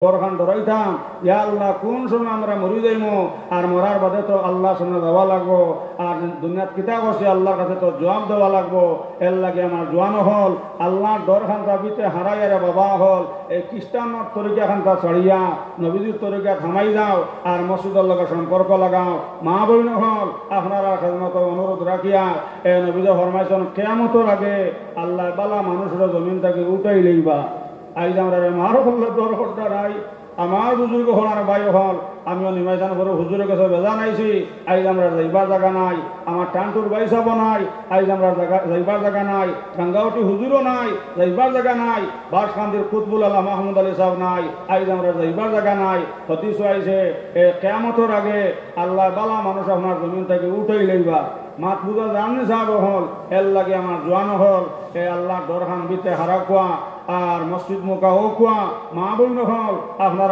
বরখান ধরাইতাম ইয়া আল্লাহ কোন সময় আমরা মরি যাইমো আর মরার বাদে তো আল্লাহ সামনে যাওয়া লাগবো আর দুনিয়াত কিতা করছি আল্লাহর কাছে তো জবাব দেওয়া লাগবো এর লাগে আমার জোয়ানো হল আল্লাহর দরখান দাবিতে হারাইয়ারে বাবা হল এই খ্রিস্টানোর তরিকা খানটা ছাড়িয়া নবীজির তরিকা থামাই যাও আর মসজিদের লগে সম্পর্ক লাগাও মা বইন হল আপনারা খেদমত অনুরোধ রাখিয়া এ নবীজ ফরমাইছেন কেয়ামতের আগে আল্লাহ বালা মানুষের জমিন থেকে উঠাই লইবা আইজ আমরা মারো হল দর করতে নাই আমার বুজুর্গ হল আর ভাই হল আমিও নিমাইজান করে হুজুরের কাছে বেজা নাইছি আইজ আমরা যাইবার জায়গা নাই আমার টানটুর বাই সাব নাই আইজ আমরা যাইবার জায়গা নাই গঙ্গাওটি হুজুরও নাই যাইবার জায়গা নাই বাসকান্দির কুতবুল আল্লাহ মাহমুদ আলী সাহেব নাই আইজ আমরা যাইবার জায়গা নাই হতিস আইছে এ কেয়ামতের আগে আল্লাহ বালা মানুষ আপনার জমিন থেকে উঠাই লইবা মাত বুঝা জানি সাহেব হল এর লাগে আমার জোয়ানো হল এ আল্লাহ দরখান বিতে হারা কোয়া আর মসজিদ মোকা ও কোয়া মা বইন হল আপনার